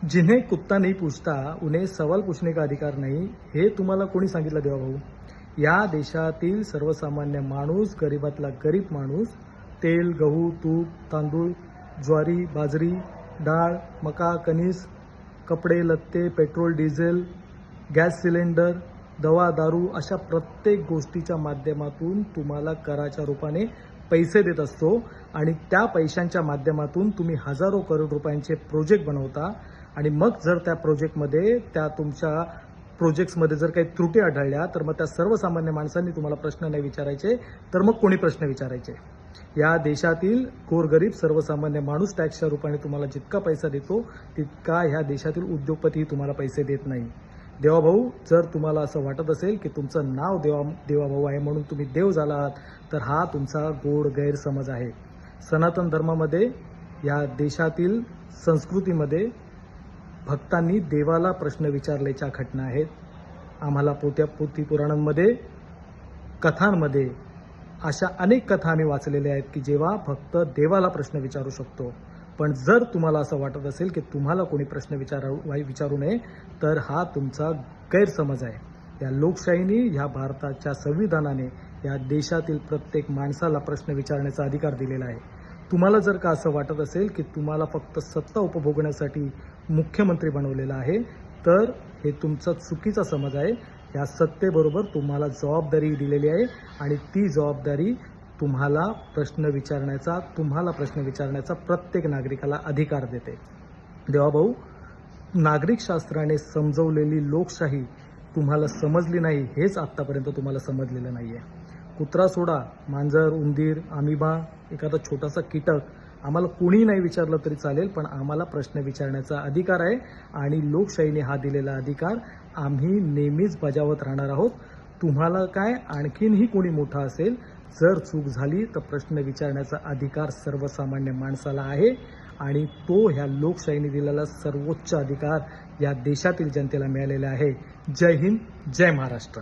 जिन्हें कुत्ता नहीं पूछता उन्हें सवाल पूछने का अधिकार नाही, हे तुम्हाला कोणी सांगितलं देवाभाऊ? या देशातील सर्वसामान्य माणूस, गरीबातला गरीब माणूस तेल, गहू, तूप, तांदूळ, ज्वारी, बाजरी, डाळ, मका, कणीस, कपडे, लत्ते, पेट्रोल, डिझेल, गॅस सिलेंडर, दवा, दारू अशा प्रत्येक गोष्टीच्या माध्यमातून तुम्हाला कराच्या रूपाने पैसे देत असतो आणि त्या पैशांच्या माध्यमातून तुम्ही हजारो करोड रुपयांचे प्रोजेक्ट बनवता आणि मग जर त्या प्रोजेक्टमध्ये तुमच्या प्रोजेक्ट्समध्ये जर काही त्रुटी आढळल्या तर मग त्या सर्वसामान्य माणसांनी तुम्हाला प्रश्न नाही विचारायचे तर मग कोणी प्रश्न विचारायचे? या देशातील गोरगरीब सर्वसामान्य माणूस टॅक्सच्या रूपाने तुम्हाला जितका पैसा देतो तितका ह्या देशातील उद्योगपतीही तुम्हाला पैसे देत नाही. देवाभाऊ, जर तुम्हाला असं वाटत असेल की तुमचं नाव देवाभाऊ आहे म्हणून तुम्ही देव झाला आहात तर हा तुमचा गोड गैरसमज आहे. सनातन धर्मामध्ये, या देशातील संस्कृतीमध्ये भक्तांनी देवाला प्रश्न विचारल्याच्या घटना आहेत. आम्हाला पोथी पुराणांमध्ये, कथांमध्ये अशा अनेक कथा आम्ही वाचलेल्या आहेत की जेव्हा भक्त देवाला प्रश्न विचारू शकतो. पण जर तुम्हाला असं वाटत असेल की तुम्हाला कोणी प्रश्न विचारू नये तर हा तुमचा गैरसमज आहे. या लोकशाहीने, ह्या भारताच्या संविधानाने या देशातील प्रत्येक माणसाला प्रश्न विचारण्याचा अधिकार दिलेला आहे. तुम्हाला जर का असं वाटत असेल की तुम्हाला फक्त सत्ता उपभोगण्यासाठी मुख्यमंत्री बनवलेला आहे तर हे तुमचा चुकीचा समज आहे. या सत्तेबरोबर तुम्हाला जबाबदारी दिलेली आहे आणि ती जबाबदारी तुम्हाला प्रश्न विचारण्याचा प्रत्येक नागरिकाला अधिकार देते. देवाभाऊ, नागरिकशास्त्राने समजवलेली लोकशाही तुम्हाला समजली नाही हेच आत्तापर्यंत तुम्हाला समजलेलं नाही आहे. कुत्रा सोडा, मांजर, उंदीर, अमिबा, एखादा छोटासा कीटक आम्हाला कोणी नाही विचारलं तरी चालेल, पण आम्हाला प्रश्न विचारण्याचा अधिकार आहे आणि लोकशाहीने हा दिलेला अधिकार आम्ही नेहमीच बजावत राहणार आहोत. तुम्हाला काय आणखीनही कोणी मोठा असेल, जर चूक झाली तर प्रश्न विचारण्याचा अधिकार सर्वसामान्य माणसाला आहे आणि तो ह्या लोकशाहीने दिलेला सर्वोच्च अधिकार या देशातील जनतेला मिळालेला आहे. जय हिंद, जय महाराष्ट्र.